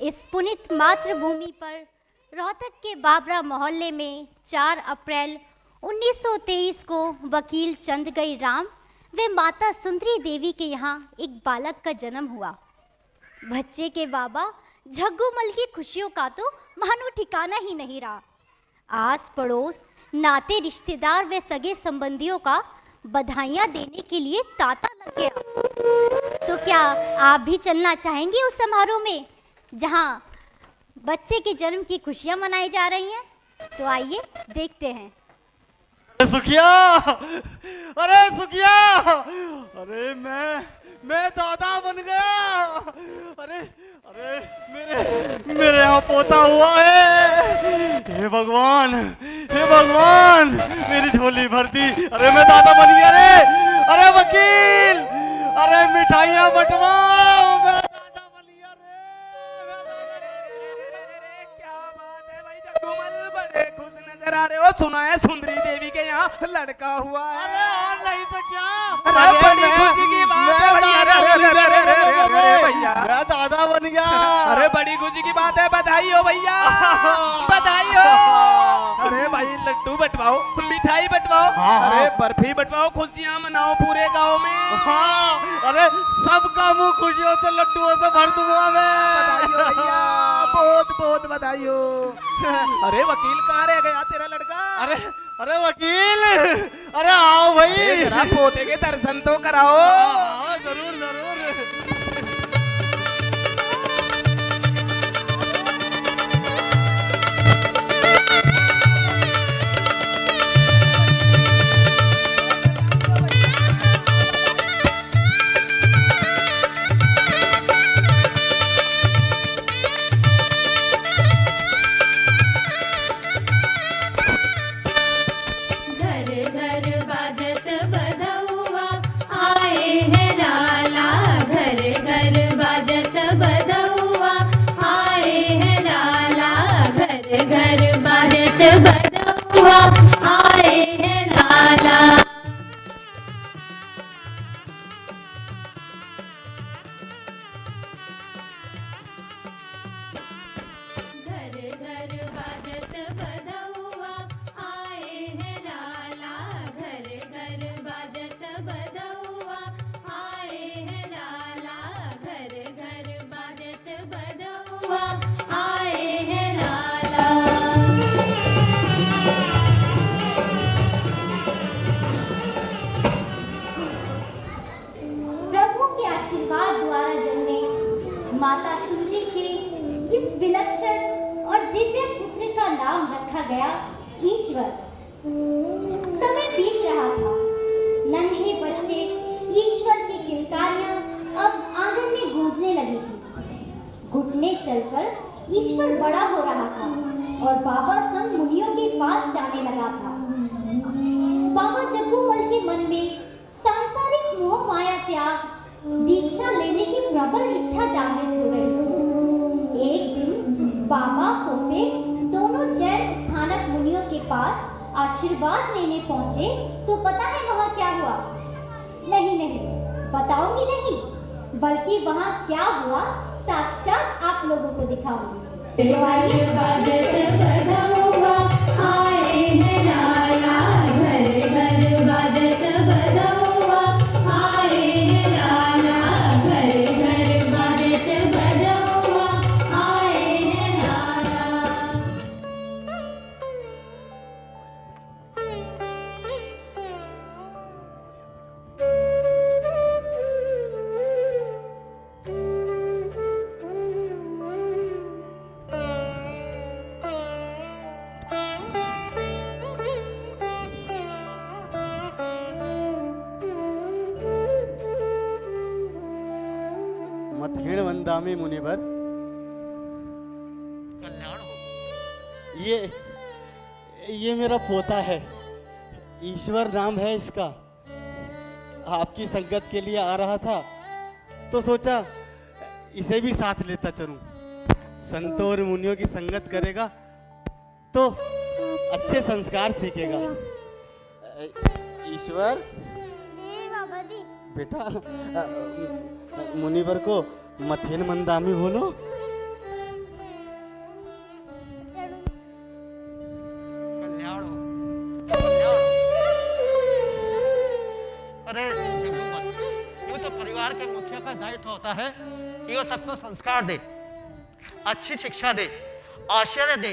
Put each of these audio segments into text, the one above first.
इस पुनित मातृभूमि पर रोहतक के बाबरा मोहल्ले में 4 अप्रैल 1923 को वकील चंदगई राम व माता सुंदरी देवी के यहाँ एक बालक का जन्म हुआ। बच्चे के बाबा झग्गूमल की खुशियों का तो मानो ठिकाना ही नहीं रहा। आस पड़ोस, नाते रिश्तेदार व सगे संबंधियों का बधाइयाँ देने के लिए तांता लग गया। तो क्या आप भी चलना चाहेंगे उस समारोह में जहाँ बच्चे के जन्म की खुशियाँ मनाई जा रही हैं? तो आइए देखते हैं। सुखिया, अरे सुखिया, अरे मैं दादा बन गया। अरे अरे मेरे यहाँ पोता हुआ है। हे भगवान, हे भगवान, मेरी झोली भर दी। अरे मैं दादा बन गया रे। अरे वकील, अरे मिठाइयाँ बंटवाओ, मैं दादा बन गया रे। क्या बात है भाई जग्गूमल, बड़े खुश नजर आ रहे हो। सुना है सुंदरी देवी के यहाँ लड़का हुआ है। अरे और नहीं तो क्या। अरे बड़ी खुशी की बात है भैया। मैं दादा बन गया। अरे बड़ी खुशी की बात है, बधाई हो भैया, बधाई हो। अरे भाई लड्डू बंटवाओ, मिठाई बंटवाओ, अरे बर्फी बंटवाओ, खुशियाँ मनाओ पूरे गांव में। हाँ, अरे सबका मुंह खुशियों से लड्डुओं से भर दूंगा मैं। बधाई हो भैया, बहुत बहुत बधाई हो। अरे वकील कहाँ रह गया तेरा लड़का? अरे अरे वकील, अरे आओ भाई, जरा पोते के दर्शन तो कराओ। जरूर जरूर। माता सुंदरी के इस विलक्षण और दिव्य पुत्र का नाम रखा गया ईश्वर। समय बीत रहा था। नन्हे बच्चे ईश्वर की किलकारियां अब आंगन में गूंजने लगी थी। घुटने चलकर ईश्वर बड़ा हो रहा था और बाबा संग मुनियों के पास जाने लगा था। बाबा जग्गूमल के मन में सांसारिक मोह माया त्याग, दीक्षा लेने की प्रबल इच्छा जागृत हो रही थी। एक दिन बाबा पोते दोनों जैन स्थानक मुनियों के पास आशीर्वाद लेने पहुंचे तो पता है वहां क्या हुआ? नहीं नहीं, बताऊंगी नहीं, बल्कि वहां क्या हुआ साक्षात आप लोगों को दिखाऊंगी। मथेण वंदामी मुनिवर, कल्याण हो। ये मेरा पोता है, ईश्वर नाम है इसका। आपकी संगत के लिए आ रहा था तो सोचा इसे भी साथ लेता चलूं। संतों और मुनियों की संगत करेगा तो अच्छे संस्कार सीखेगा। ईश्वर बेटा, मुनिवर को मथेन मंदामी बोलो। दायित्व होता है कि वो सबको संस्कार दे, अच्छी शिक्षा दे, आश्रय दे।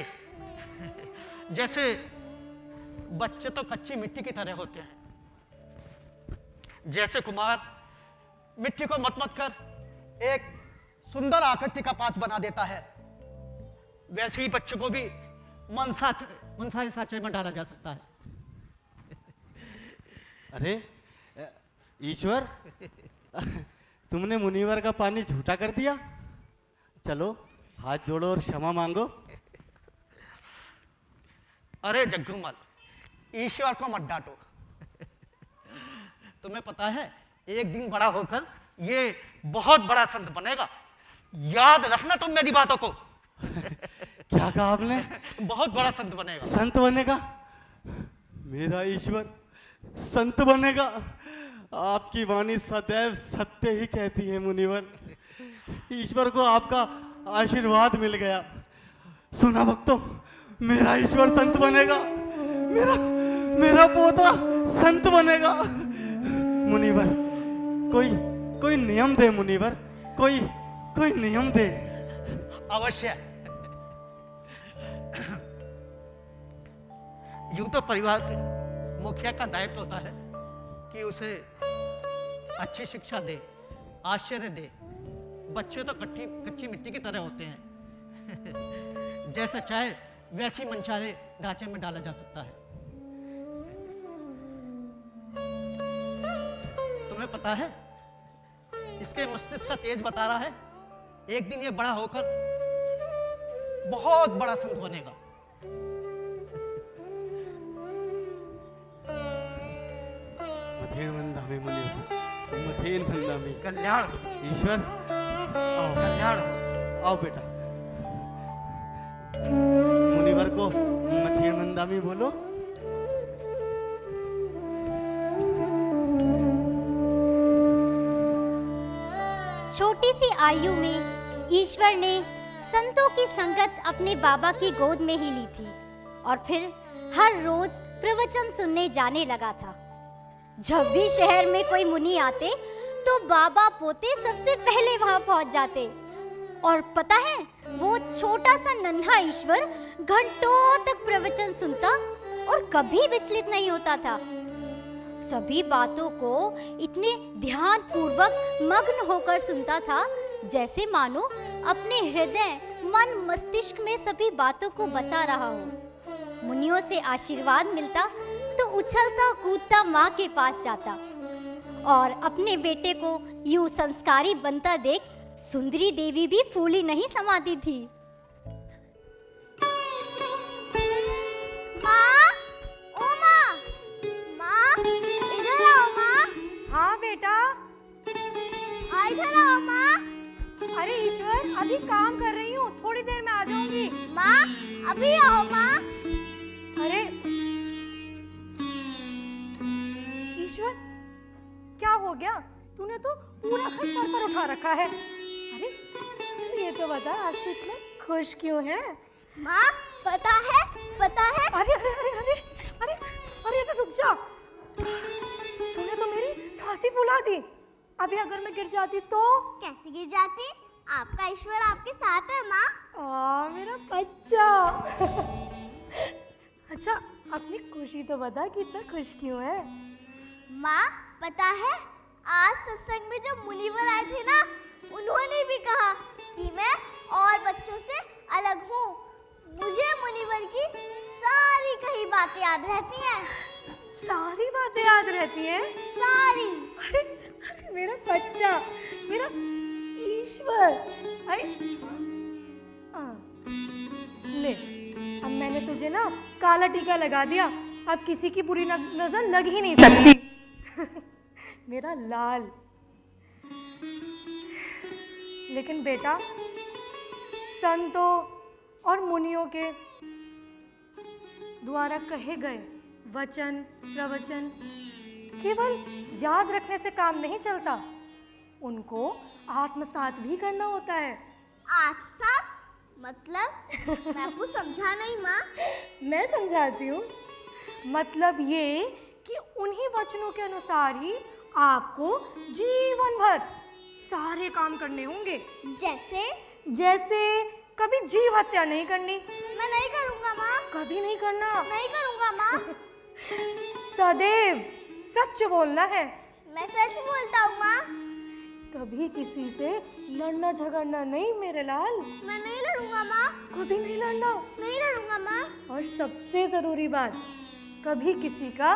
जैसे बच्चे तो कच्ची मिट्टी की तरह होते हैं, जैसे कुमार मिट्टी को मत मत कर एक सुंदर आकृति का पात्र बना देता है, वैसे ही बच्चों को भी मनसा साचे में डाला जा सकता है। अरे ईश्वर, तुमने मुनिवर का पानी झूठा कर दिया। चलो हाथ जोड़ो और क्षमा मांगो। अरे जग्गूमल, ईश्वर को मत डांटो। तुम्हें पता है एक दिन बड़ा होकर ये बहुत बड़ा संत बनेगा, याद रखना तुम मेरी बातों को। क्या कहा आपने? बहुत बड़ा संत बनेगा। संत बनेगा? मेरा ईश्वर संत बनेगा? आपकी वाणी सदैव सत्य ही कहती है मुनिवर। ईश्वर को आपका आशीर्वाद मिल गया। सुना भक्तों, मेरा ईश्वर संत बनेगा, मेरा पोता संत बनेगा। मुनिवर कोई नियम दे, मुनिवर कोई नियम दे। अवश्य। यूं तो परिवार के मुखिया का दायित्व होता है कि उसे अच्छी शिक्षा दे, आश्रय दे। बच्चे तो कच्ची मिट्टी की तरह होते हैं, जैसा चाहे वैसी मनचाहे ढांचे में डाला जा सकता है। तुम्हें पता है इसके मस्तिष्क का तेज बता रहा है एक दिन ये बड़ा होकर बहुत बड़ा संत बनेगा। मथेन बंदामी मुनिवर, मथेन बंदामी। कल्याण ईश्वर आओ, कल्याण आओ बेटा। मुनिवर को मथेन बंदामी बोलो। छोटी सी आयु में ईश्वर ने संतों की संगत अपने बाबा की गोद में ही ली थी और फिर हर रोज प्रवचन सुनने जाने लगा था। जब भी शहर में कोई मुनि आते तो बाबा पोते सबसे पहले वहां पहुंच जाते। और पता है, वो छोटा सा नन्हा ईश्वर घंटों तक प्रवचन सुनता और कभी विचलित नहीं होता था। सभी बातों को इतने ध्यान पूर्वक मग्न होकर सुनता था जैसे मानो अपने हृदय, मन, मस्तिष्क में सभी बातों को बसा रहा हो। मुनियों से आशीर्वाद मिलता तो उछलता कूदता माँ के पास जाता और अपने बेटे को यूं संस्कारी बनता देख सुंदरी देवी भी फूली नहीं समाती थी। हाँ बेटा। इधर आओ माँ। अरे ईश्वर, अभी काम कर रही हूँ, थोड़ी देर में आ जाऊंगी। माँ अभी आओ माँ। अरे ईश्वर, क्या हो गया? तूने तो पूरा घर सर पर उठा रखा है। अरे ये तो बता, आज तू इतना खुश क्यों है? माँ पता है। अरे अरे अरे अरे अरे अरे तो रुक जा। तूने तो मेरी सांसें फुला दी। अभी अगर मैं गिर जाती तो? कैसे गिर जाती? आपका ईश्वर आपके साथ है माँ। मेरा बच्चा। अच्छा, अपनी खुशी तो बता कि इतना खुश क्यों है? माँ पता है, आज सत्संग में जो मुनिवर आए थे ना, उन्होंने भी कहा कि मैं और बच्चों से अलग हूँ। मुझे मुनिवर की सारी कही बातें याद रहती हैं। सारी बातें याद रहती हैं? सारी। अरे अरे मेरा बच्चा, मेरा ईश्वर। अरे ले, अब मैंने तुझे ना काला टीका लगा दिया, अब किसी की बुरी नजर लग ही नहीं सकती। मेरा लाल। लेकिन बेटा, संतों और मुनियों के द्वारा कहे गए वचन, प्रवचन केवल याद रखने से काम नहीं चलता, उनको आत्मसात भी करना होता है। आत्मसात मतलब? मैं आपको समझा नहीं माँ। मैं समझाती हूँ। मतलब ये कि उन्हीं वचनों के अनुसार ही आपको जीवन भर सारे काम करने होंगे। जैसे? जैसे कभी जीव हत्या नहीं करनी। मैं नहीं करूँगा माँ। कभी नहीं करना। नहीं करूँगा माँ। सदैव सच बोलना है। मैं सच बोलता हूँ माँ। कभी किसी से लड़ना झगड़ना नहीं मेरे लाल। मैं नहीं लड़ूंगा माँ। कभी नहीं लड़ना। नहीं लड़ूंगा माँ। और सबसे जरूरी बात, कभी किसी का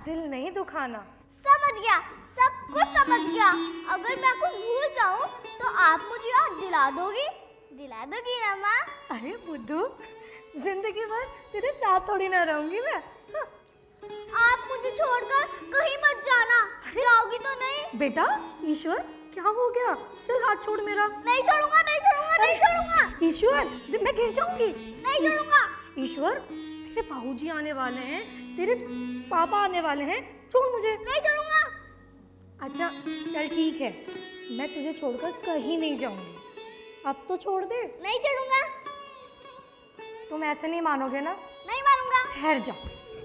दिल नहीं दुखाना। समझ गया, सब कुछ समझ गया। अगर मैं कुछ भूल जाऊँ तो आप मुझे याद दिला दोगी? दिला दोगी ना माँ? अरे बुद्धू, जिंदगी भर तेरे साथ थोड़ी ना रहूंगी मैं। हाँ। आप मुझे छोड़कर कहीं मत जाना। जाओगी तो नहीं? बेटा ईश्वर, क्या हो गया? चल हाथ छोड़ मेरा। नहीं छोड़ूंगा, नहीं छोड़ूंगा, नहीं छोड़ूंगा। ईश्वर, मैं गिर जाऊंगी। नहीं छोड़ूंगा। ईश्वर, तेरे बाबूजी आने वाले हैं, तेरे पापा आने वाले हैं, छोड़ मुझे। नहीं छोड़ूंगा। अच्छा चल ठीक है, मैं तुझे छोड़कर कहीं नहीं जाऊंगी। अब तो छोड़ दे। नहीं छोड़ूंगा। तुम ऐसे नहीं मानोगे ना? नहीं मानूंगा। ठहर जा।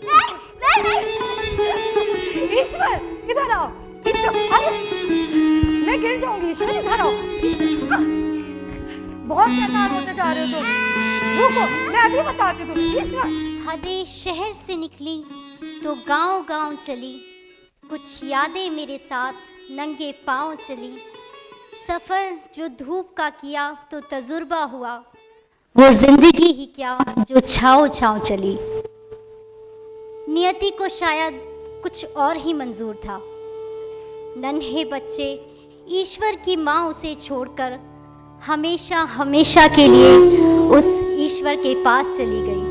नहीं, नहीं, नहीं। ईश्वर इधर आओ। अरे मैं गिर जाऊंगी। ईश्वर इधर आओ। बहुत शैतान होते जा रहे हो तुम। रुको, मैं अभी बताती हूँ। ईश्वर। हदें शहर से निकली तो गांव-गांव चली, कुछ यादें मेरे साथ नंगे पांव चली। सफर जो धूप का किया तो तजुर्बा हुआ, वो जिंदगी ही क्या जो छाँव छाँव चली। नियति को शायद कुछ और ही मंजूर था। नन्हे बच्चे ईश्वर की माँ उसे छोड़कर हमेशा हमेशा के लिए उस ईश्वर के पास चली गई।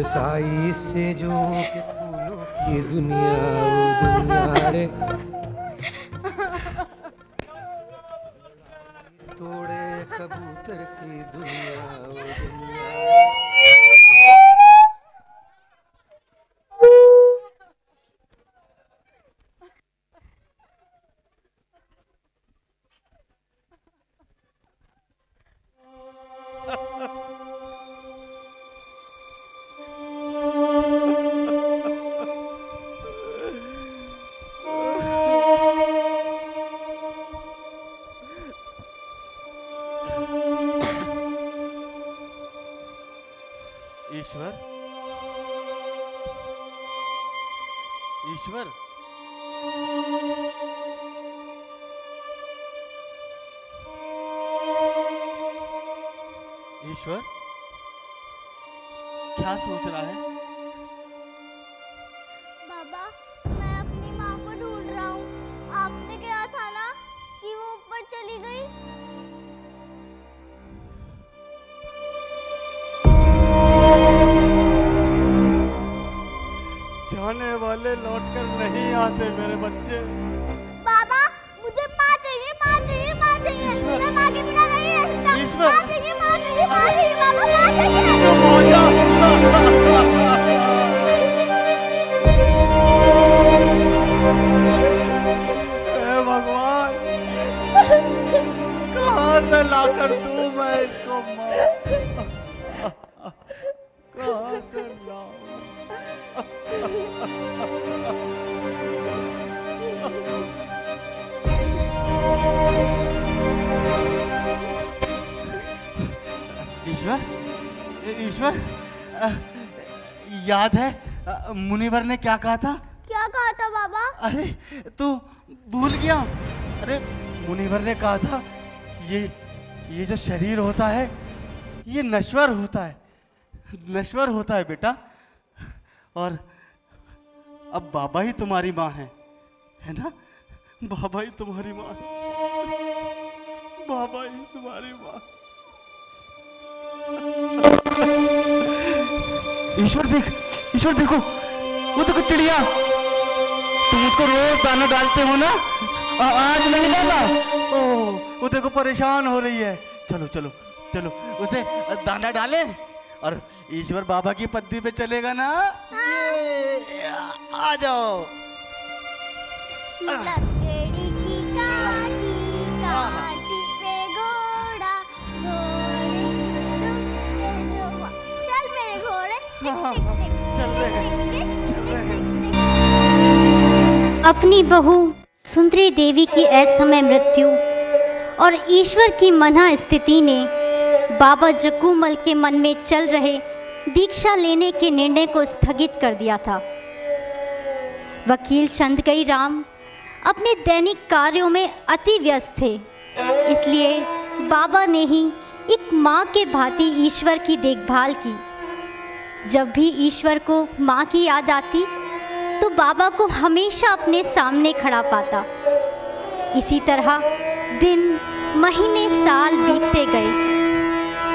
साई से जो के फूलों की दुनिया, वो दुनिया रे तोड़े कबूतर की दुनिया, वो दुनिया। ईश्वर, ईश्वर, ईश्वर, क्या सोच रहा है? बाबा, मैं अपनी माँ को ढूंढ रहा हूँ। आपने कहा था ना कि वो ऊपर चली गई। जाने वाले लौटकर नहीं आते मेरे बच्चे। बाबा, मुझे माँ चाहिए, माँ चाहिए, माँ चाहिए। मैं माँ के बिना नहीं रह सकता। ईश्वर। माँ चाहिए, माँ चाहिए, माँ चाहिए, बाबा, माँ चाहिए। चुप हो जा। हे भगवान, कहाँ से लाकर दूं मैं इसको माँ? कहाँ से लाऊं? ईश्वर, ईश्वर, याद है मुनिवर ने क्या कहा था? क्या कहा था बाबा? अरे तू भूल गया? अरे मुनिवर ने कहा था ये जो शरीर होता है ये नश्वर होता है, नश्वर होता है बेटा। और अब बाबा ही तुम्हारी माँ है ना? बाबा ही तुम्हारी माँ है, बाबा ही तुम्हारी माँ। ईश्वर देख, ईश्वर देखो, वो तो कुछ चिड़िया। तुम उसको रोज दाना डालते हो ना? आज नहीं डाला? ओह, वो देखो परेशान हो रही है। चलो चलो चलो उसे दाना डाले और ईश्वर बाबा की पत्ती पे चलेगा ना। ये आ जाओ। लकड़ी की काटी काटी पे घोड़ा, चल मेरे घोड़े। चल रहे अपनी बहू सुंदरी देवी की असमय मृत्यु और ईश्वर की मना स्थिति ने बाबा जग्गूमल के मन में चल रहे दीक्षा लेने के निर्णय को स्थगित कर दिया था। वकील चंदकई राम अपने दैनिक कार्यों में अति व्यस्त थे, इसलिए बाबा ने ही एक माँ के भांति ईश्वर की देखभाल की। जब भी ईश्वर को माँ की याद आती तो बाबा को हमेशा अपने सामने खड़ा पाता। इसी तरह दिन, महीने, साल बीतते गए।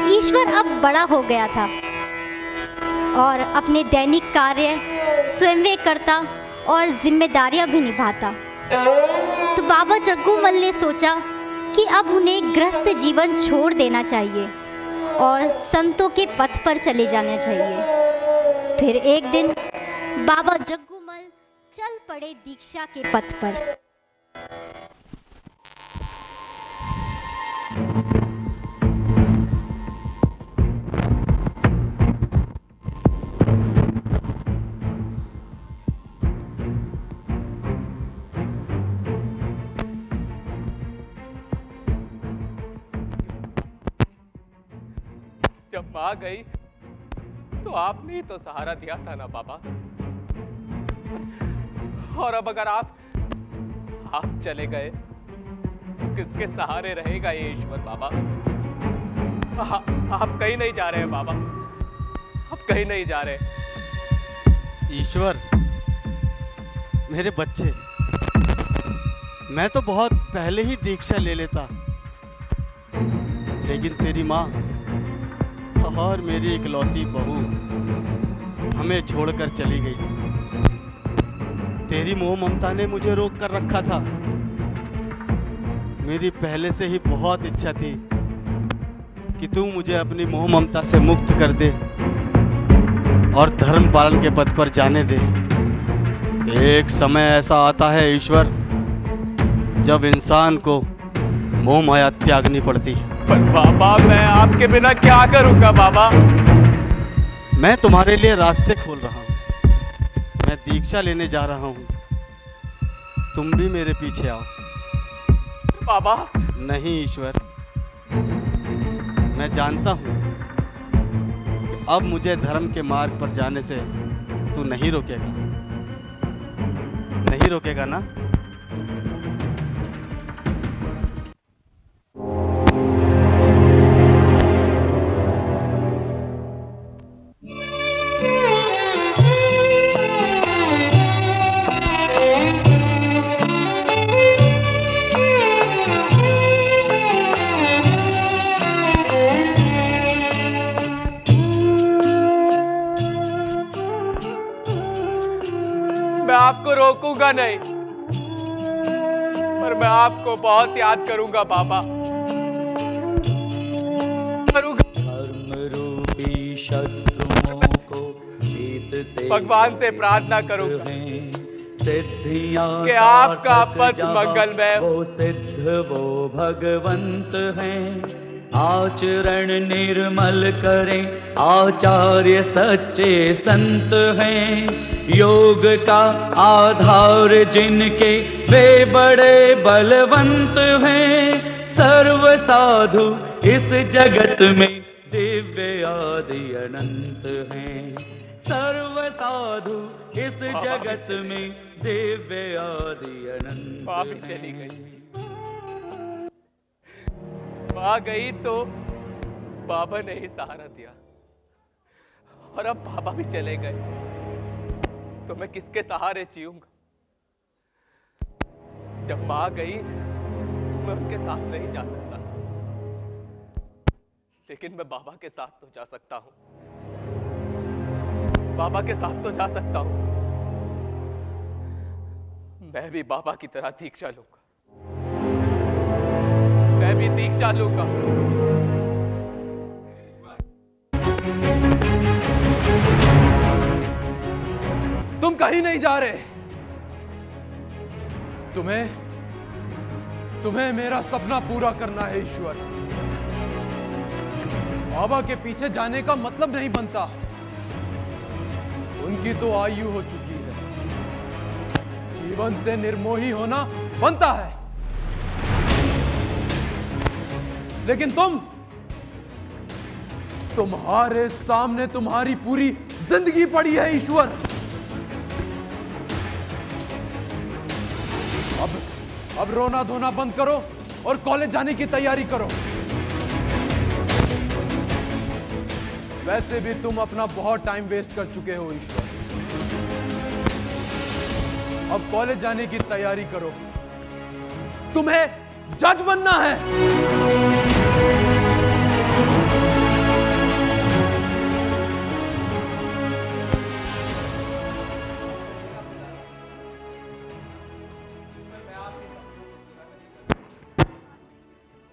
ईश्वर अब बड़ा हो गया था और अपने दैनिक कार्य स्वयं करता और जिम्मेदारियां भी निभाता। तो बाबा जग्गूमल ने सोचा कि अब उन्हें गृहस्थ जीवन छोड़ देना चाहिए और संतों के पथ पर चले जाना चाहिए। फिर एक दिन बाबा जग्गूमल चल पड़े दीक्षा के पथ पर। जब माँ गई तो आपने ही तो सहारा दिया था ना बाबा। और अब अगर आप चले गए तो किसके सहारे रहेगा ये ईश्वर बाबा? आप कहीं नहीं जा रहे हैं बाबा, आप कहीं नहीं जा रहे। ईश्वर, मेरे बच्चे, मैं तो बहुत पहले ही दीक्षा ले लेता, लेकिन तेरी माँ और मेरी इकलौती बहू हमें छोड़कर चली गई थी। तेरी मोह ममता ने मुझे रोक कर रखा था। मेरी पहले से ही बहुत इच्छा थी कि तू मुझे अपनी मोह ममता से मुक्त कर दे और धर्म पालन के पथ पर जाने दे। एक समय ऐसा आता है ईश्वर जब इंसान को मोह माया त्यागनी पड़ती है। पर बाबा, मैं आपके बिना क्या करूंगा बाबा? मैं तुम्हारे लिए रास्ते खोल रहा हूँ। मैं दीक्षा लेने जा रहा हूँ, तुम भी मेरे पीछे आओ। बाबा नहीं ईश्वर, मैं जानता हूँ कि अब मुझे धर्म के मार्ग पर जाने से तू नहीं रोकेगा, नहीं रोकेगा ना? मैं आपको रोकूंगा नहीं, पर मैं आपको बहुत याद करूंगा बाबा। धर्म रूपी शत्रुओं को जीतते भगवान से प्रार्थना करूंगा सिद्धियां कि आपका पथ मंगलमय हो। वो सिद्ध वो भगवंत हैं, आचरण निर्मल करें आचार्य सच्चे संत हैं। योग का आधार जिनके वे बड़े बलवंत हैं। सर्व साधु इस जगत में दिव्य आदि अनंत हैं। सर्व साधु इस जगत में दिव्य आदि अनंत माँ भी चली गई, माँ गई तो बाबा ने ही सहारा दिया, और अब बाबा भी चले गए तो मैं किसके सहारे जीऊंगा? जब माँ गई तो मैं उनके साथ नहीं जा सकता, लेकिन मैं बाबा के साथ तो जा सकता हूं। बाबा के साथ तो जा सकता हूं। मैं भी बाबा की तरह दीक्षा लूंगा। मैं भी दीक्षा लूंगा। तुम कहीं नहीं जा रहे। तुम्हें मेरा सपना पूरा करना है ईश्वर। बाबा के पीछे जाने का मतलब नहीं बनता। उनकी तो आयु हो चुकी है। जीवन से निर्मोही होना बनता है। लेकिन तुम्हारे सामने तुम्हारी पूरी जिंदगी पड़ी है ईश्वर। अब रोना धोना बंद करो और कॉलेज जाने की तैयारी करो। वैसे भी तुम अपना बहुत टाइम वेस्ट कर चुके हो ईश्वर। अब कॉलेज जाने की तैयारी करो। तुम्हें जज बनना है।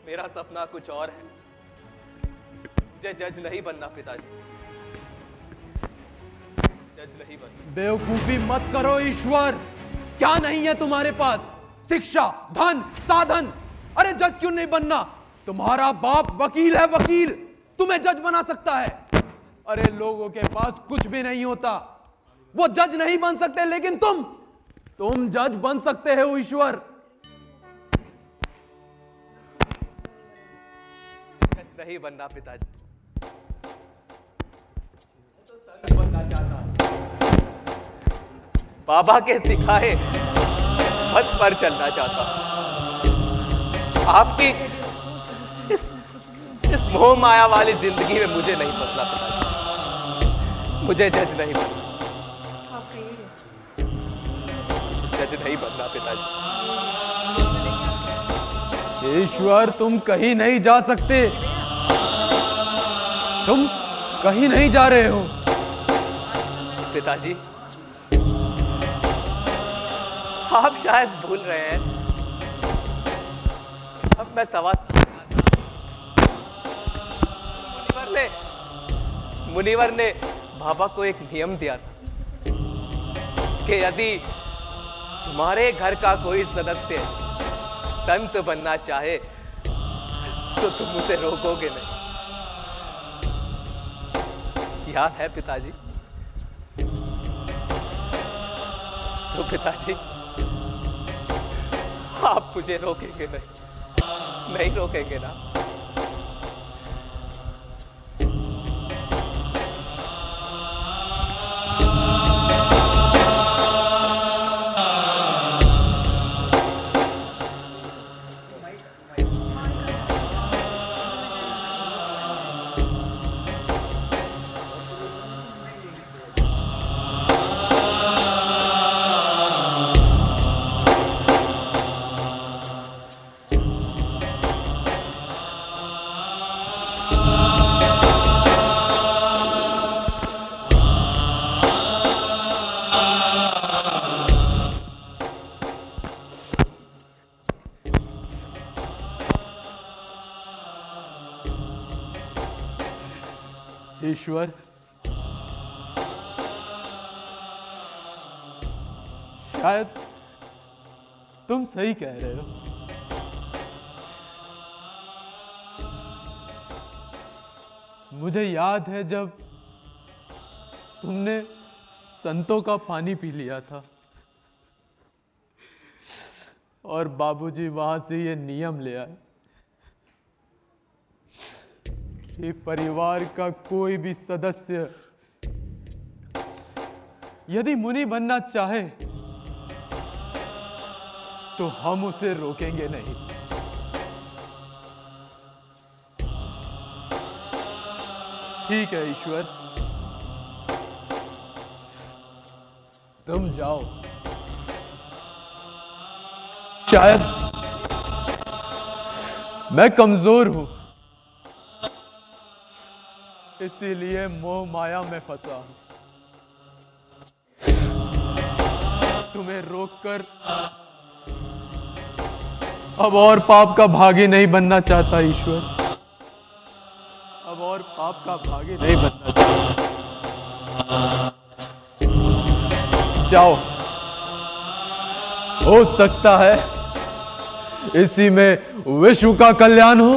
मेरा सपना कुछ और है। मुझे जज नहीं बनना पिताजी। जज नहीं बनना। बेवकूफी मत करो ईश्वर। क्या नहीं है तुम्हारे पास? शिक्षा, धन, साधन। अरे जज क्यों नहीं बनना? तुम्हारा बाप वकील है, वकील। तुम्हें जज बना सकता है। अरे लोगों के पास कुछ भी नहीं होता, वो जज नहीं बन सकते, लेकिन तुम जज बन सकते हो ईश्वर। नहीं बनना पिताजी। तो संत बनना चाहता। बाबा के सिखाए पथ पर चलना चाहता। आपकी इस मोह माया वाली जिंदगी में मुझे नहीं फंसना पिताजी। मुझे जज नहीं बनना। जज नहीं बनना पिताजी। ईश्वर तुम कहीं नहीं जा सकते। तुम कहीं नहीं जा रहे हो पिताजी। आप शायद भूल रहे हैं। अब मैं मुनिवर ने बाबा को एक नियम दिया था कि यदि तुम्हारे घर का कोई सदस्य संत बनना चाहे तो तुम उसे रोकोगे नहीं। याद है पिताजी? तो पिताजी आप मुझे रोकेंगे नहीं रोकेंगे ना? ईश्वर, शायद तुम सही कह रहे हो। मुझे याद है जब तुमने संतों का पानी पी लिया था और बाबूजी वहां से ये नियम ले आए कि परिवार का कोई भी सदस्य यदि मुनि बनना चाहे तो हम उसे रोकेंगे नहीं। ठीक है ईश्वर, तुम जाओ। शायद मैं कमजोर हूं, इसीलिए मोह माया में फंसा हूं। तुम्हें रोककर अब और पाप का भागी नहीं बनना चाहता ईश्वर, अब और पाप का भागी नहीं बनना चाहता। जाओ, हो सकता है इसी में विश्व का कल्याण हो।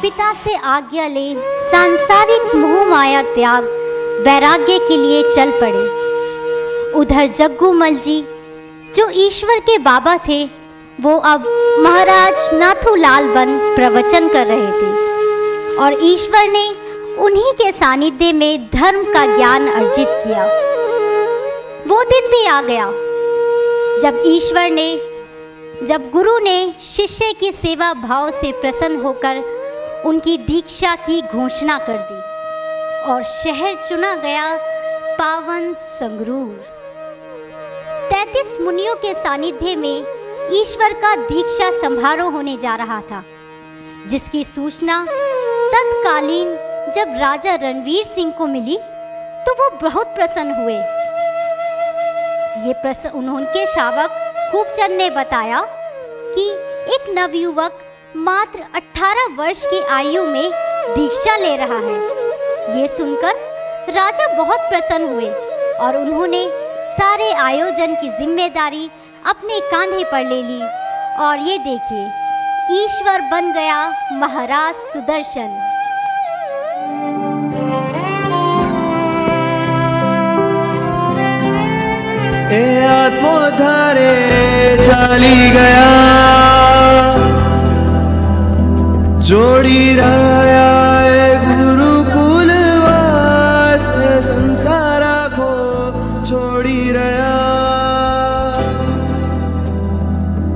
पिता से आज्ञा ले सांसारिक मोह माया त्याग वैराग्य के लिए चल पड़े। उधर जग्गूमल जी जो ईश्वर के बाबा थे, वो अब महाराज नाथूलाल बन प्रवचन कर रहे थे और ईश्वर ने उन्हीं के सानिध्य में धर्म का ज्ञान अर्जित किया। वो दिन भी आ गया जब गुरु ने शिष्य की सेवा भाव से प्रसन्न होकर उनकी दीक्षा की घोषणा कर दी और शहर चुना गया पावन संगरूर। 33 मुनियों के सानिध्य में ईश्वर का दीक्षा समारोह होने जा रहा था, जिसकी सूचना तत्कालीन जब राजा रणवीर सिंह को मिली तो वो बहुत प्रसन्न हुए। उनके शावक खूबचंद ने बताया कि एक नवयुवक मात्र 18 वर्ष की आयु में दीक्षा ले रहा है। ये सुनकर राजा बहुत प्रसन्न हुए और उन्होंने सारे आयोजन की जिम्मेदारी अपने कांधे पर ले ली। और ये देखिए, ईश्वर बन गया महाराज सुदर्शन। ए आत्मोद्धारे चाली गया, जोड़ी रहा गुरुकुल वास, संसारा खो छोड़ी रहा,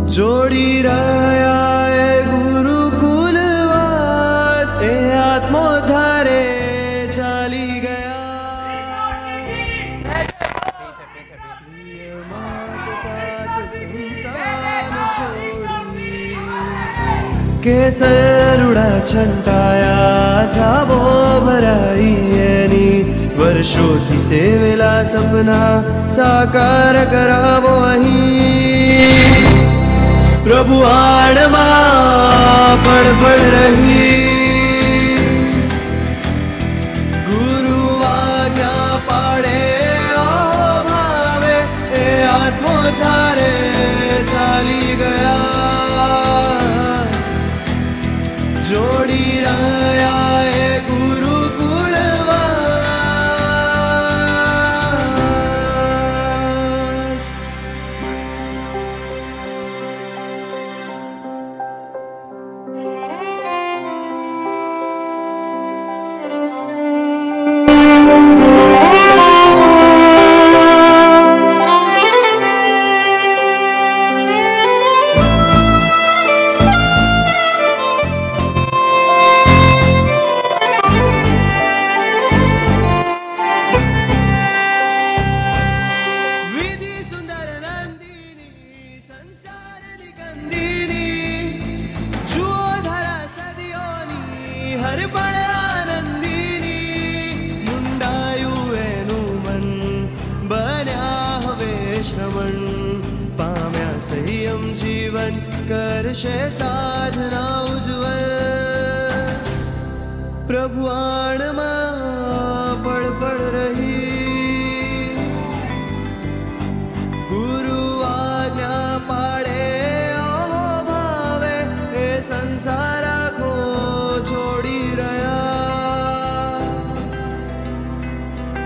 जोड़ी रहा गुरुकुल वास, ए आत्मोद्धारे चाली गया। केसर उड़ा छंटाया जाबो भराई एनी, वर्षोथी सेवेला सपना साकार करावो अहीं। प्रभु आड़मा पड़ रही, गुरु आज्ञा पाड़े ओ भावे, ए आत्मोद्धारे चाली गया, जोड़ी रहा है गुरुकुल वास। वर्षे साधना उज्ज्वल प्रभु आणमा पड़ रही गुरु आज्ञा पाड़े ओहो भावे ए संसार को छोड़ी रया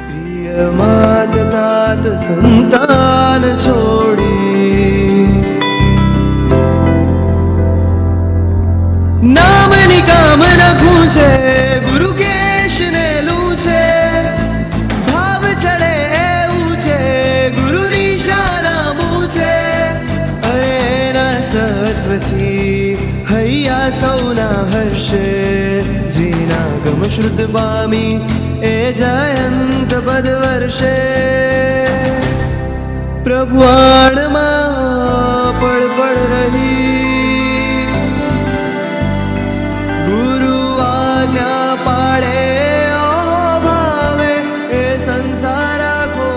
प्रिय मात तात संतान छोड़ी नाम निकाम न खूंचे गुरु केश ने लूचे भाव चढ़े ऊंचे गुरु निशाना मूचे अरे न सत्व थी हैया सौना हर्षे जीना गम श्रुत पामी ए जयंत पद वर्षे प्रभु आणमा पड़ रही गुरु आज्ञा पाड़े ओहो भावे ए संसार को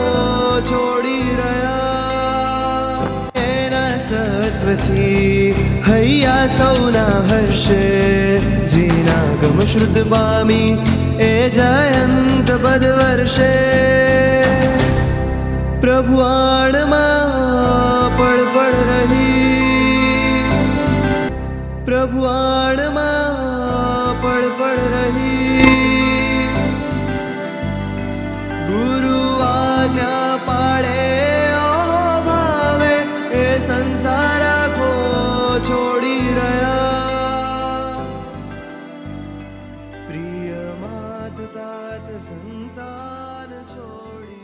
छोड़ी रया न सत्व थी हैया सौना हर्षे जीना गम श्रुत पामी ए जयंत पद वर्षे प्रभु आणमा पड़ रही प्रभु आणमा पड़ रही गुरु आज्ञा पाड़े ओहो भावे ए संसार को छोड़ी रया प्रिय मात तात संतान छोड़ी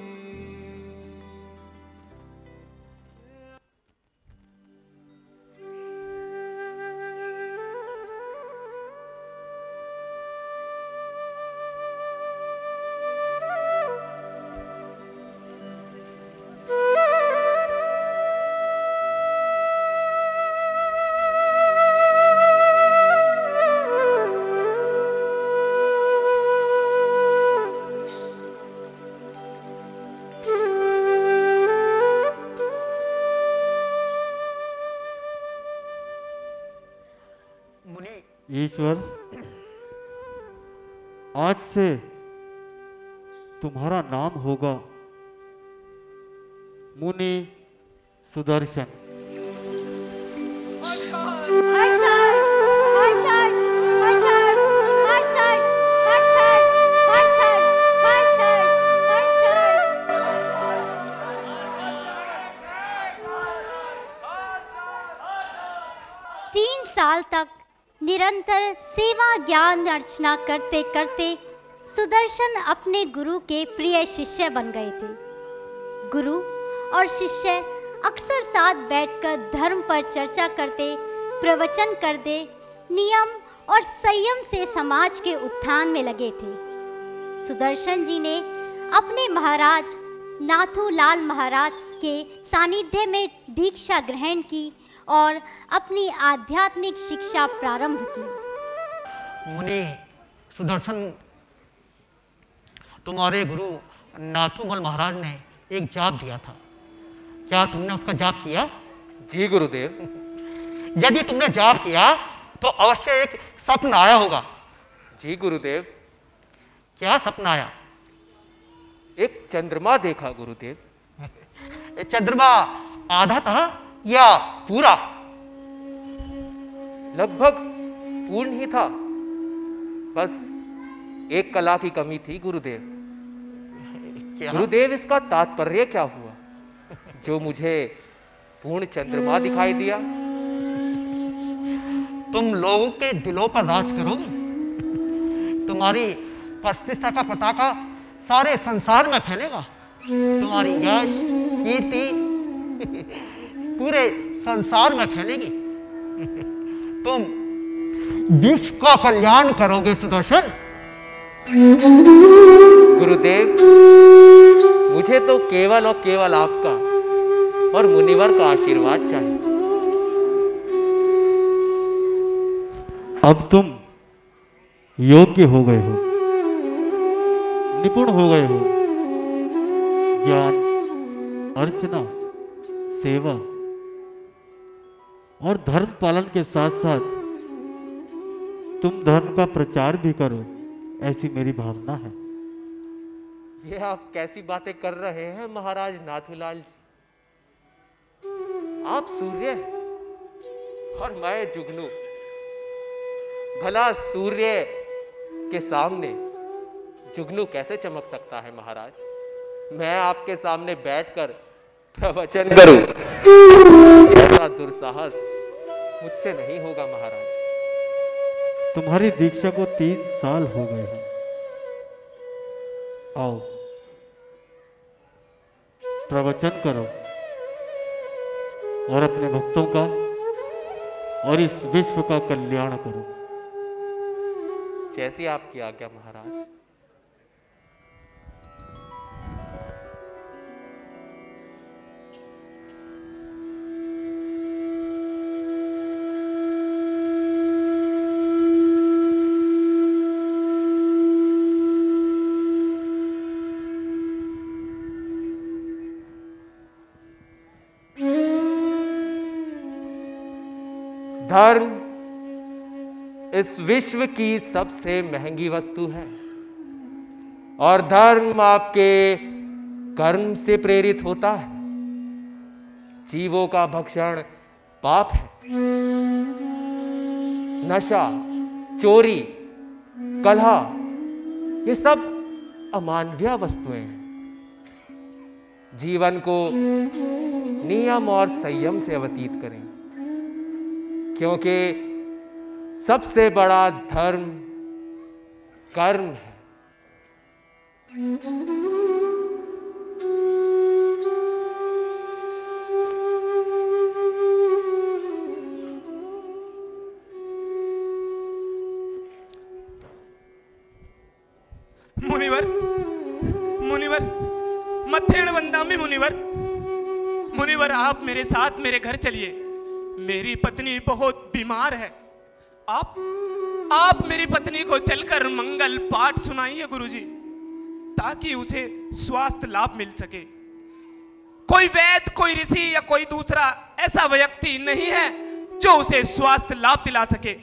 ईश्वर, आज से तुम्हारा नाम होगा मुनि सुदर्शन। तीन साल तक निरंतर सेवा ज्ञान अर्चना करते करते सुदर्शन अपने गुरु के प्रिय शिष्य बन गए थे। गुरु और शिष्य अक्सर साथ बैठकर धर्म पर चर्चा करते, प्रवचन करते, नियम और संयम से समाज के उत्थान में लगे थे। सुदर्शन जी ने अपने महाराज नाथूलाल महाराज के सानिध्य में दीक्षा ग्रहण की और अपनी आध्यात्मिक शिक्षा प्रारंभ की। मुनि सुदर्शन, तुम्हारे गुरु नाथूमल महाराज ने एक जाप दिया था, क्या तुमने उसका जाप किया? जी गुरुदेव। यदि तुमने जाप किया तो अवश्य एक सपना आया होगा। जी गुरुदेव। क्या सपना आया? एक चंद्रमा देखा गुरुदेव। चंद्रमा आधा था या पूरा? लगभग पूर्ण ही था, बस एक कला की कमी थी गुरुदेव। क्या? गुरुदेव, इसका तात्पर्य क्या हुआ जो मुझे पूर्ण चंद्रमा दिखाई दिया? तुम लोगों के दिलों पर राज करोगी, तुम्हारी प्रतिष्ठा का पताका सारे संसार में फैलेगा, तुम्हारी यश कीर्ति पूरे संसार में फैलेगी, तुम विश्व का कल्याण करोगे सुदर्शन। गुरुदेव, मुझे तो केवल और केवल आपका और मुनिवर का आशीर्वाद चाहिए। अब तुम योग्य हो गए हो, निपुण हो गए हो। ज्ञान, अर्चना, सेवा और धर्म पालन के साथ साथ तुम धर्म का प्रचार भी करो, ऐसी मेरी भावना है। ये आप कैसी बातें कर रहे हैं महाराज नाथूलाल जी? आप सूर्य हैं और मैं जुगनू। भला सूर्य के सामने जुगनू कैसे चमक सकता है महाराज? मैं आपके सामने बैठकर प्रवचन करूं, ऐसा दुस्साहस मुझसे नहीं होगा महाराज। तुम्हारी दीक्षा को 3 साल हो गए हैं। आओ प्रवचन करो और अपने भक्तों का और इस विश्व का कल्याण करो। जैसी आपकी आज्ञा महाराज। धर्म इस विश्व की सबसे महंगी वस्तु है और धर्म आपके कर्म से प्रेरित होता है। जीवों का भक्षण पाप है। नशा, चोरी, कलह, ये सब अमानवीय वस्तुएं हैं। जीवन को नियम और संयम से व्यतीत करें, क्योंकि सबसे बड़ा धर्म कर्म है। मुनिवर, मुनिवर, मथेण बंदामी मुनिवर, मुनिवर आप मेरे साथ मेरे घर चलिए। मेरी पत्नी बहुत बीमार है। आप मेरी पत्नी को चलकर मंगल पाठ सुनाइए गुरुजी, ताकि उसे स्वास्थ्य लाभ मिल सके। कोई वैद्य, कोई ऋषि या कोई दूसरा ऐसा व्यक्ति नहीं है जो उसे स्वास्थ्य लाभ दिला सके।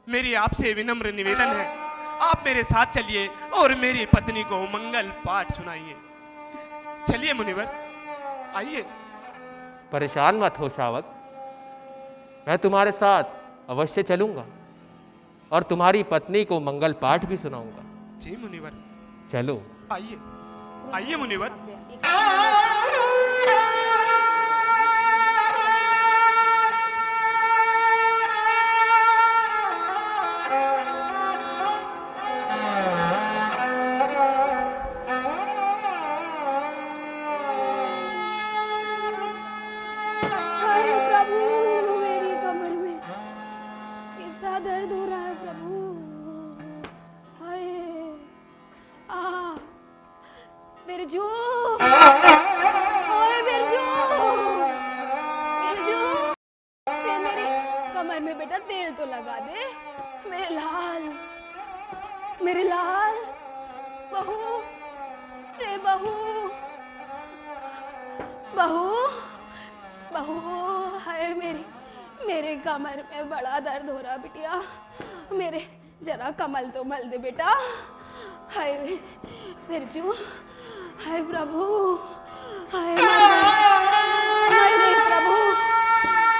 मेरी आपसे विनम्र निवेदन है, आप मेरे साथ चलिए और मेरी पत्नी को मंगल पाठ सुनाइए। चलिए मुनिवर, आइए। परेशान मत हो शावक, मैं तुम्हारे साथ अवश्य चलूंगा और तुम्हारी पत्नी को मंगल पाठ भी सुनाऊंगा। जी मुनिवर, चलो। आइए, आइए मुनिवर। कमल तो मल दे बेटा। हाय बिरजू, हाय प्रभु, हाय रे प्रभु,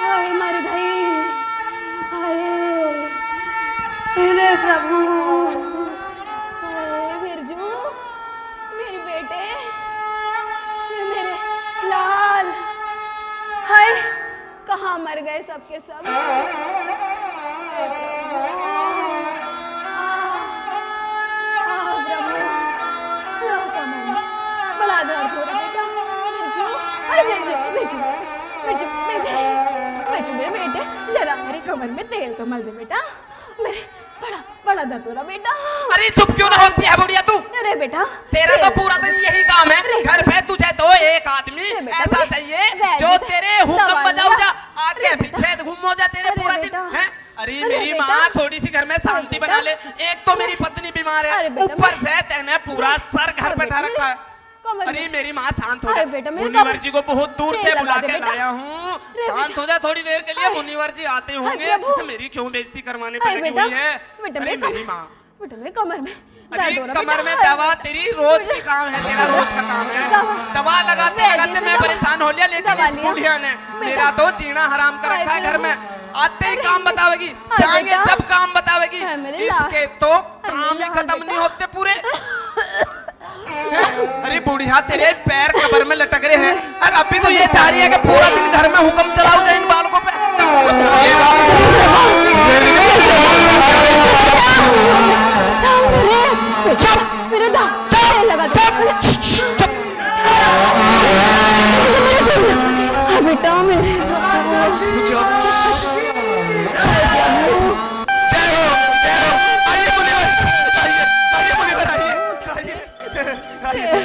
हाय मर गई, हाय रे प्रभु, हाय बिरजू, मेरे बेटे, मेरे लाल, हाय कहाँ मर गए सबके सब। जरा मेरी कमर में तेल तो मल दे बेटा, मेरे बड़ा दर्द हो रहा बेटा। अरे चुप क्यों ना होती है बुढ़िया तू? अरे बेटा, तेरा तो पूरा दिन यही काम है। घर पे तुझे तो एक आदमी ऐसा चाहिए जो तेरे हुक्म बजाओ, जा आगे पीछे घूमो जा तेरे पूरा दिन है। अरे मेरी माँ, थोड़ी सी घर में शांति बना ले। एक तो मेरी पत्नी बीमार है, ऊपर से तेने पूरा सर घर बैठा रखा है। कमर अरे में। मेरी माँ शांत हो अरे जा। बेटा, मेरे मुनिवर कमर- जी को बहुत दूर तेल से लगा बुला दे के बेटा। लाया हूँ। अरे शांत बेटा। हो जा थोड़ी देर के लिए। मुनिवर जी आते होंगे। प्रभु। मेरी क्यों बेइज्जती करवाने अरे पे लगी बेटा, हुई है? बेटा अरे मेरे मेरी माँ, बेटा मेरे कमर में अरे दर्द हो रहा कमर में बेटा। दवा तेरी रोज की काम है, तेरा रोज का काम है। दवा लगाते लगाते मैं परेशान हो लिया, लेकिन इस बुढ़िया ने मेरा तो जीना हराम कर रखा है घर में। आते ही काम बतावेगी, जाएंगे जब काम बतावेगी। इसके तो काम ही खत्म नहीं होते पूरे। अरे बुढ़िया तेरे पैर कबर में लटक रहे हैं और अभी तो ये चाह रही है कि पूरा दिन घर में हुक्म चलाओ जाए इन बालकों पे। मेरे दांत लगा दे। बेटा मेरे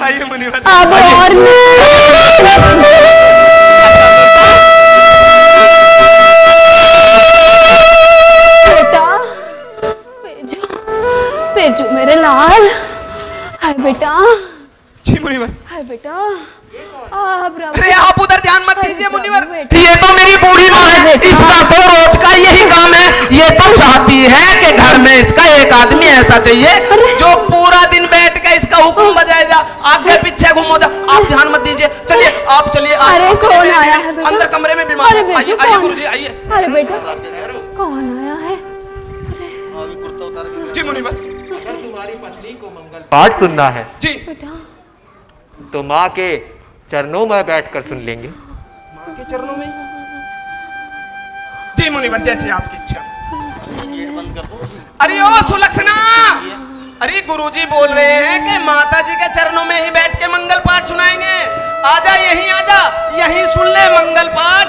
आइए मुनिवर, अब और बेटा पेजू मेरे लाल। हाय बेटा। जी मुनिवर। हाय बेटा। अरे आप उधर ध्यान मत दीजिए मुनिवर, ये तो मेरी बूढ़ी माँ है, इसका तो रोज का यही काम है। ये तो चाहती है कि घर में इसका एक आदमी ऐसा चाहिए जो पूरा दिन बैठ के इसका हुक्म बजाएगा, आगे पीछे घूमो जा। आप ध्यान मत दीजिए, चलिए आप चलिए। अरे कौन आया है बेटा? अंदर कमरे में बीमार। अरे आइए आइए गुरुजी आइए। अरे बेटा कौन आया है? जी मुनिवर। तुम्हारी पत्नी को मंगल पाठ सुनना है जी तो माँ के चरणों में बैठकर सुन लेंगे। माँ के चरणों में? जी मुनिवर, जैसे आपकी इच्छा। अरे ओ सुलक्षणा, अरे गुरुजी बोल रहे हैं कि माता जी के चरणों में ही बैठ के मंगल पाठ सुनाएंगे। आजा यहीं आजा, यहीं सुन ले मंगल पाठ।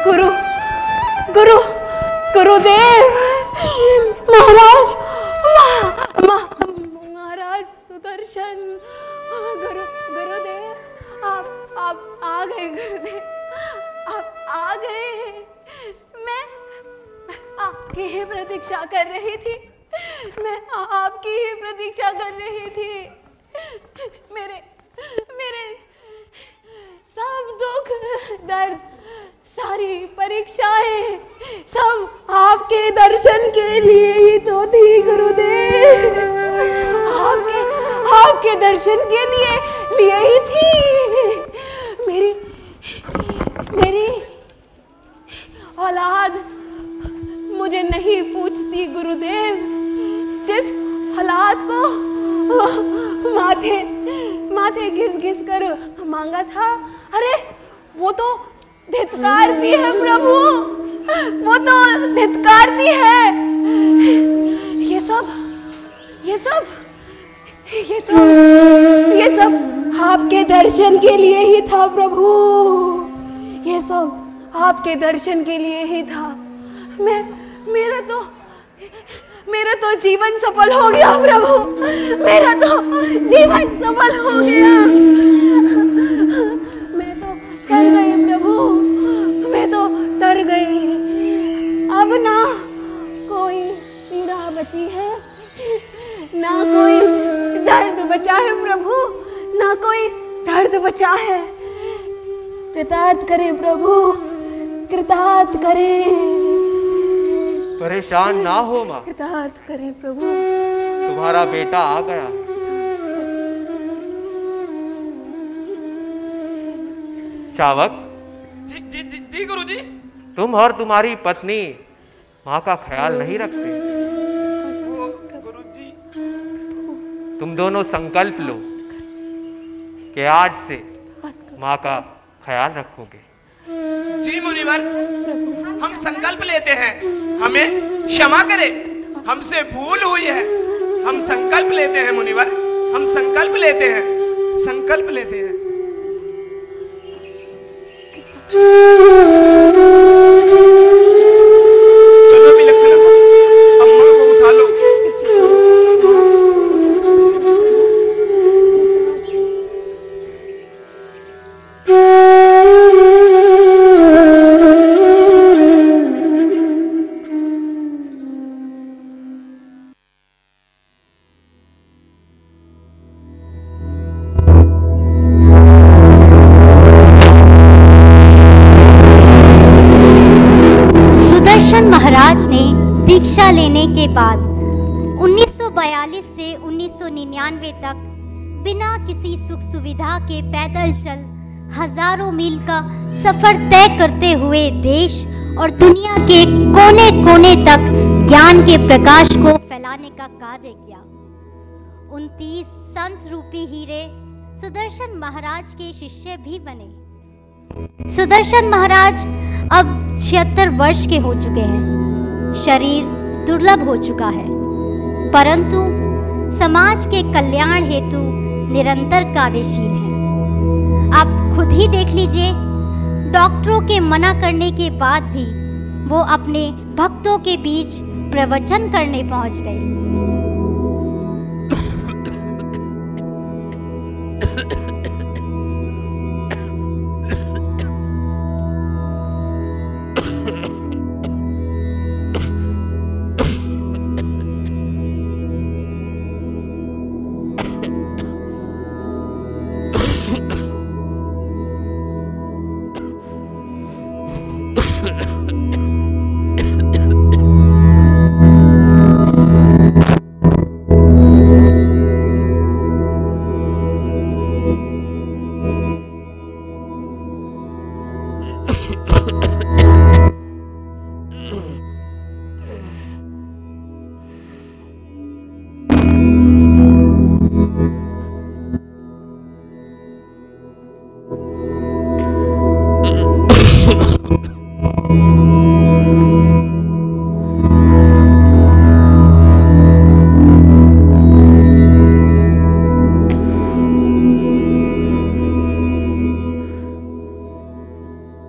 गुरु गुरुदेव महाराज महाराज सुदर्शन गुरुदेव आप आ गए। गुरुदेव आप आ गए। मैं आपकी ही प्रतीक्षा कर रही थी। मैं आपकी ही प्रतीक्षा कर रही थी। मेरे सब दुख दर्द सारी परीक्षाएं सब आपके दर्शन के लिए ही तो थी गुरुदेव। आपके दर्शन के लिए ही थी। मेरी औलाद मुझे नहीं पूछती गुरुदेव। जिस औलाद को माथे घिस घिस कर मांगा था, अरे वो तो धिक्कारती है प्रभु, वो तो धिक्कारती है। ये सब आपके दर्शन के लिए ही था प्रभु। ये सब आपके दर्शन के लिए ही था। मेरा तो जीवन सफल हो गया प्रभु। मेरा तो जीवन सफल हो गया। मैं तो तर गई प्रभु, मैं तो तर गई। अब ना कोई पीड़ा बची है, ना कोई दर्द बचा है प्रभु, ना कोई दर्द बचा है। कृतार्थ करें प्रभु, कृतार्थ करें। परेशान ना हो माँ, कृतार्थ करें प्रभु। तुम्हारा बेटा आ गया। शावक। जी जी जी, जी गुरुजी। तुम और तुम्हारी पत्नी माँ का ख्याल नहीं रखते। गुरुजी। तुम दोनों संकल्प लो कि आज से माँ का ख्याल रखोगे। जी मुनिवर, हम संकल्प लेते हैं, हमें क्षमा करें, हमसे भूल हुई है। हम संकल्प लेते हैं मुनिवर, हम संकल्प लेते हैं, संकल्प लेते हैं। चलो विलक्षण अम्मा को उठा लो। सुदर्शन महाराज ने दीक्षा लेने के बाद 1942 से 1999 तक बिना किसी सुख सुविधा के पैदल चल हजारों मील का सफर तय करते हुए देश और दुनिया के कोने कोने तक ज्ञान के प्रकाश को फैलाने का कार्य किया। 29 संत रूपी हीरे सुदर्शन महाराज के शिष्य भी बने। सुदर्शन महाराज अब 76 वर्ष के हो चुके हैं। शरीर दुर्लभ हो चुका है, परंतु समाज के कल्याण हेतु निरंतर कार्यशील हैं। आप खुद ही देख लीजिए, डॉक्टरों के मना करने के बाद भी वो अपने भक्तों के बीच प्रवचन करने पहुंच गए।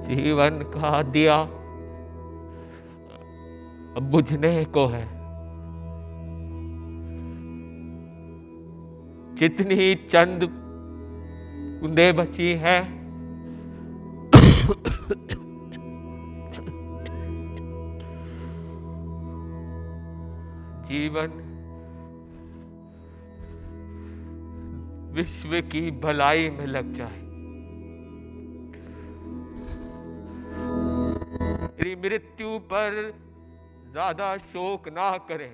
जीवन का दिया अब बुझने को है। जितनी चंद बूंदें बची हैं जीवन विश्व की भलाई में लग जाए। मेरी मृत्यु पर ज्यादा शोक ना करें।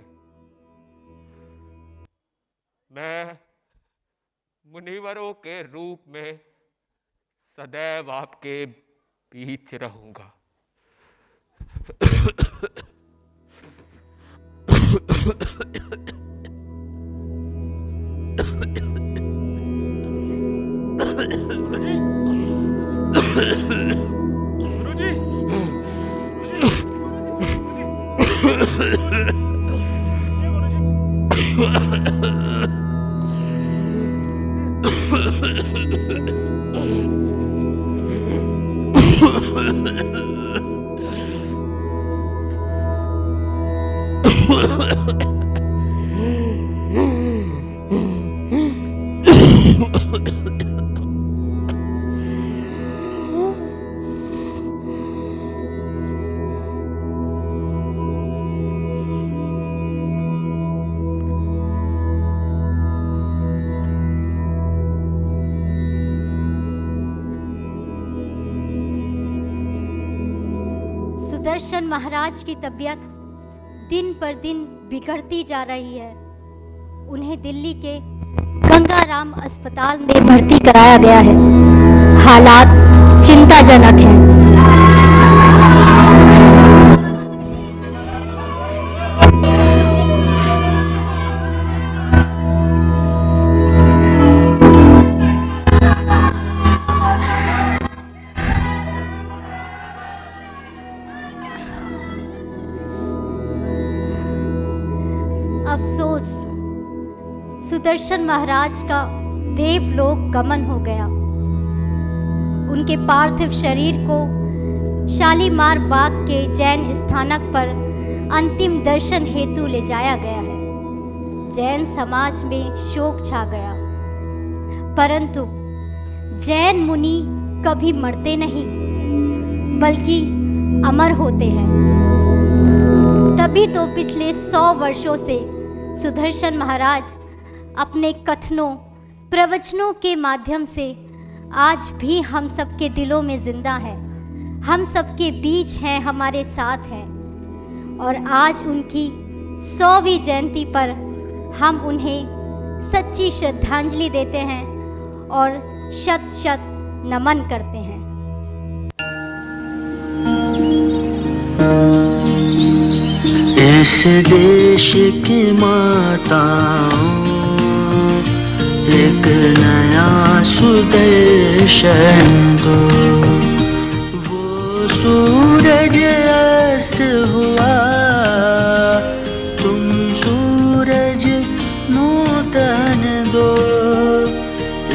मैं मुनिवरों के रूप में सदैव आपके बीच रहूंगा। सुदर्शन महाराज की तबीयत दिन पर दिन बिगड़ती जा रही है। उन्हें दिल्ली के गंगाराम अस्पताल में भर्ती कराया गया है। हालात चिंताजनक हैं। अफसोस, सुदर्शन महाराज का देवलोक गमन हो गया। उनके पार्थिव शरीर को शालीमार बाग के जैन स्थानक पर अंतिम दर्शन हेतु ले जाया गया है। जैन समाज में शोक छा गया, परंतु जैन मुनि कभी मरते नहीं बल्कि अमर होते हैं। तभी तो पिछले 100 वर्षों से सुदर्शन महाराज अपने कथनों प्रवचनों के माध्यम से आज भी हम सबके दिलों में जिंदा है, हम सबके बीच हैं, हमारे साथ हैं। और आज उनकी 100वीं जयंती पर हम उन्हें सच्ची श्रद्धांजलि देते हैं और शत शत नमन करते हैं। इस देश की माताओं एक नया सुदर्शन दो। वो सूरज अस्त हुआ, तुम सूरज नूतन दो।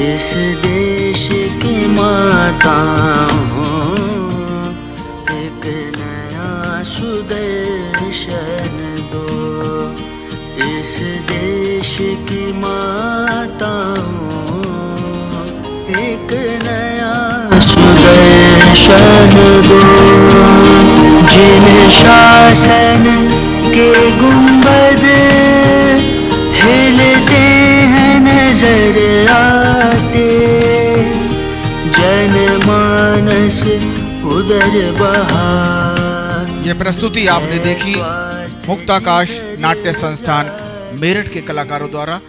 इस देश की माताओं एक नया सुदर्शन दो। इस देश की माताओं एक नया सुदर्शन दो। जिन शासन के गुंबद हिलते हैं नजर आते, जनमानस उदर बहार। यह प्रस्तुति आपने देखी मुक्ताकाश नाट्य संस्थान मेरठ के कलाकारों द्वारा।